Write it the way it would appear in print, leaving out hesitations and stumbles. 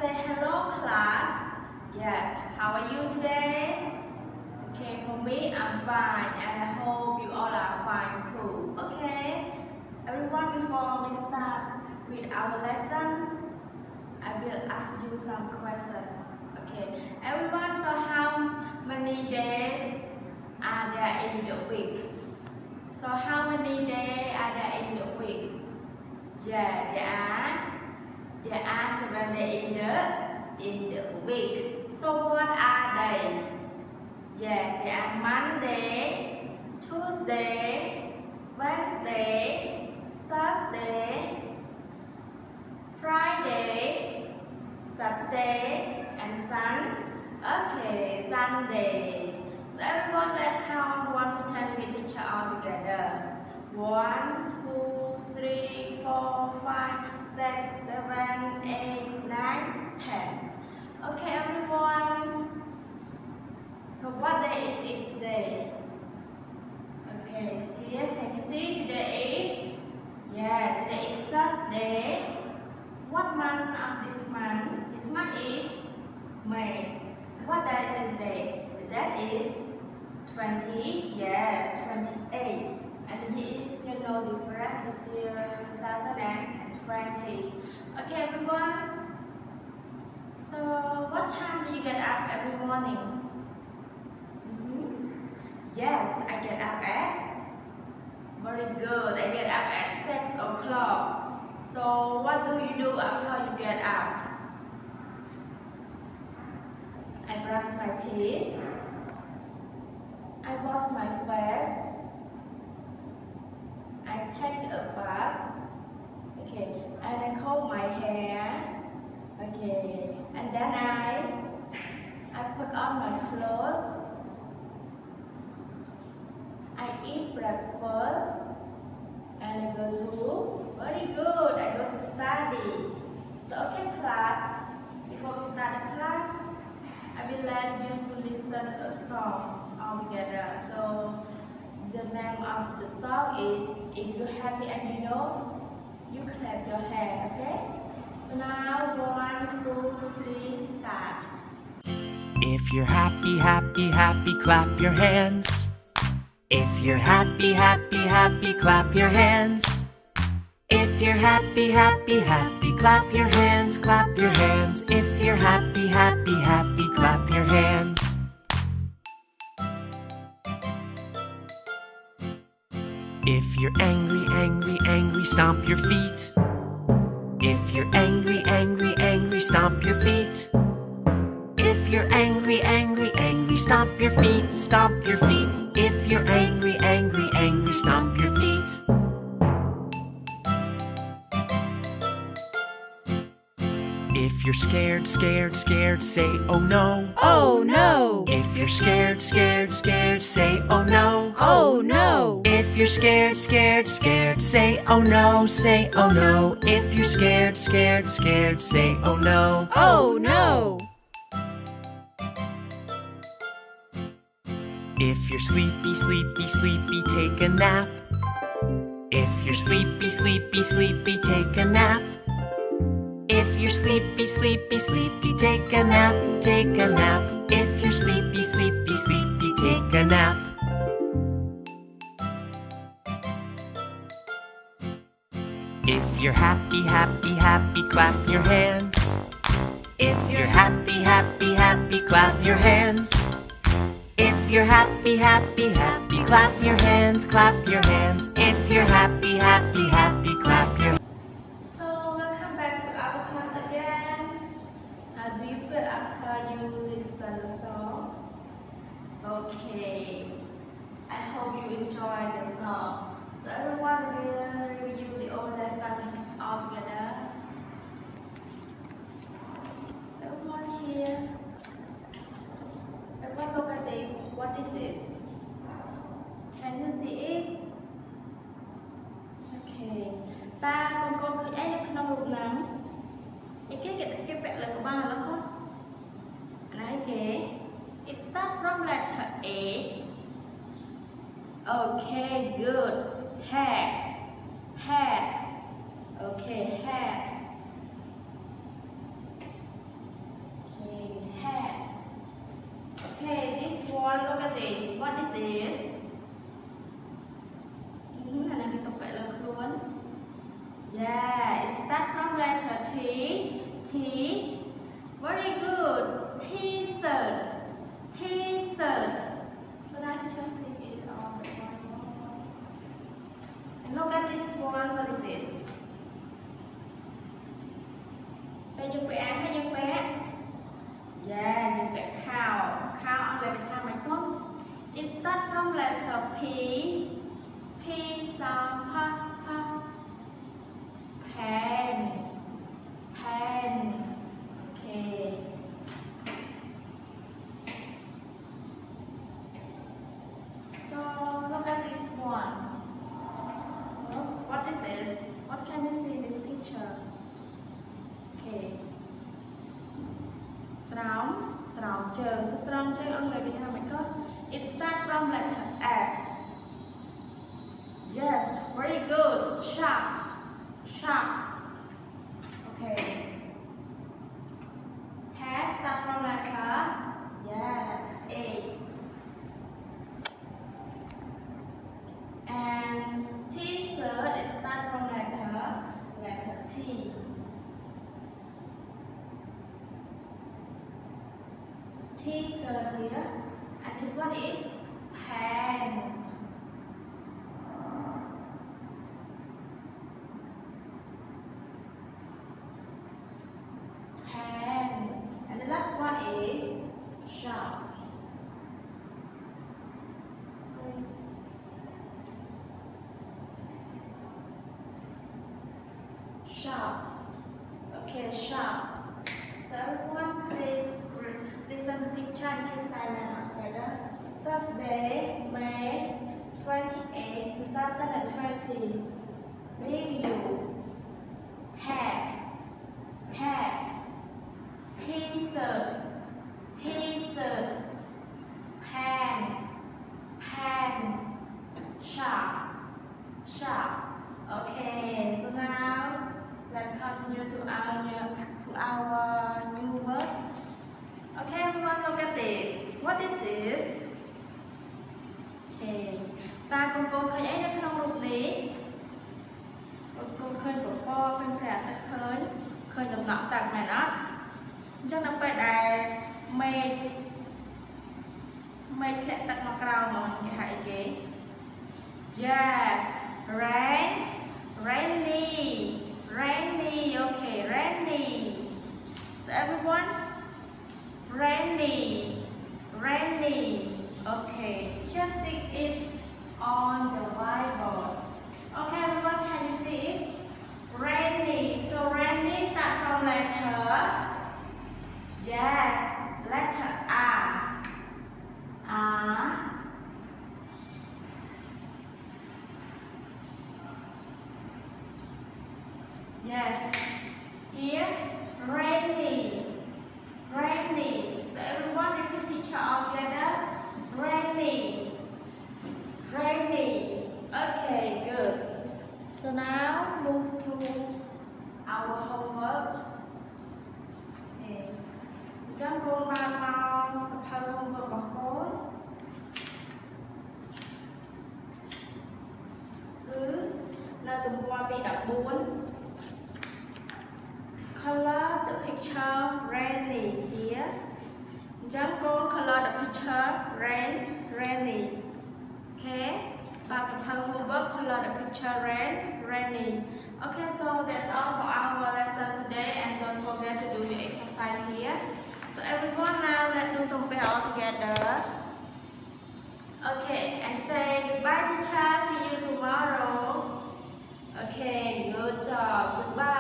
say hello class. Yes, how are you today? Okay, for me I'm fine and I hope you all are fine too. Okay, everyone, before we start with our lesson, I will ask you some questions. Okay, everyone, so how many days are there in the week? So how many days are there in the week? Yeah, there are 7 days in the week. So what are they? Yeah, they are Monday, Tuesday, Wednesday, Thursday, Friday, Saturday, and Sunday. So everyone, let's count 1 to 10 with each other together. 1, 2, 3, 4, 5, 6, 7, 8, 9, 10. Okay, everyone. So what day is it today? Okay, here can you see today is Thursday. What month of this month? This month is May. What day is it today? The date is 28. And the year is still no different, it's still 2020. Okay, everyone. So what time do you get up every morning? Yes, I get up at very good. I get up at 6 o'clock. So what do you do after you get up? I brush my teeth. I wash my face. I take a bath. Okay, and I comb my hair. Okay, and then I put on my clothes. I eat breakfast and I go to, very good, I go to study. So okay class, before we start the class, I will let you to listen a song all together. So the name of the song is If You're Happy and You Know, You Clap Your Hands, okay? So now 1, 2, 3, start. If you're happy, happy, happy, clap your hands. If you're happy, happy, happy, clap your hands. If you're happy, happy, happy, clap your hands, clap your hands. If you're happy, happy, happy, clap your hands. If you're angry, angry, angry, stomp your feet. If you're angry, angry, angry, stomp your feet. If you're angry, angry, angry, stomp your feet, stomp your feet. If you're angry, angry, angry, stomp your feet. If you're scared, scared, scared, say oh no. Oh no! If you're scared, scared, scared, say oh no. Oh no! If you're scared, scared, scared, say oh no, say oh no. If you're scared, scared, scared, say oh no. Oh no! If you're sleepy, sleepy, sleepy, take a nap. If you're sleepy, sleepy, sleepy, take a nap. If you're sleepy, sleepy, sleepy, take a nap, take a nap. If you're sleepy, sleepy, sleepy, take a nap. If you're happy, happy, happy, clap your hands. If you're happy, happy, happy, clap your hands. If you're happy, happy, happy, clap your hands, clap your hands. If you're happy, happy, happy, clap your hands. So welcome back to our class again. How do you feel after you listen the song? Okay, I hope you enjoy the song. So everyone will review the whole lesson all together. So everyone here, everyone look at this. What this is? Can you see it? Okay. តើកូនៗឃើញអីនៅក្នុងរូបហ្នឹងអីគេពាក់លើក្បាលហ្នឹងកូនអាណាគេ It start from letter A. Okay, good. Hat. Okay, hat. is? Khả năng tiếp tục vậy là luôn. Yeah, it starts from letter T. T. Very good. T-shirt. T-shirt. So now teacher see it on the whiteboard. And look at this one. What is this? Hay dùng vẽ hay dùng vẽ? Yeah, dùng vẽ cow. Cow on letter cow my God. It starts from letter P. P sound P. Pants. Pants. Okay. So look at this one. What this is? What can you see in this picture? Okay. Sround chừng. So sround chừng on letter how my God. It starts from letter S. Yes, very good. Sharks. Sharks. Okay. Hat starts from letter. Yeah, letter A. And T-shirt it starts from letter T. T-shirt here. And this one is pants. Pants. And the last one is sharks. Sharks. Okay, sharks. So everyone please listen to teacher and keep silent together. Thursday, May 28, 2020. Review. Hat. Hat. T-shirt. T-shirt. Pants. Pants. Sharks. Sharks. Okay, so now let's continue to our new word. Okay, everyone, look at this. What is this? Okay. ตาคุณโกงเคยไอ้ในขนมรูปนี้คุณโกงเคยบอกพ่อเป็นแผลตะเคยดำหนักตักแม่นะจังนำไปได้ไม่แผลตักมากราวมองยังไงเก๋ Yes, rainy, okay, rainy. So everyone, rainy, okay. Just stick it on the whiteboard. Okay, everyone, can you see it? Rainy. So rainy start from letter. Yes, letter R. R. Yes. Here, rainy. So everyone repeat picture all together. Rainy. Okay, good. So now move to our homework. Okay. Just go vào support homework của cô. Cứ nơi tụi qua bị đọc 4. Color the picture rainy here. Just go color the picture rainy. Okay. But suppose homework color the picture rainy. Okay, so that's all for our lesson today, and don't forget to do your exercise here. So everyone, now let's do some pair all together. Okay, and say goodbye, teacher. See you tomorrow. Okay, good job. Goodbye.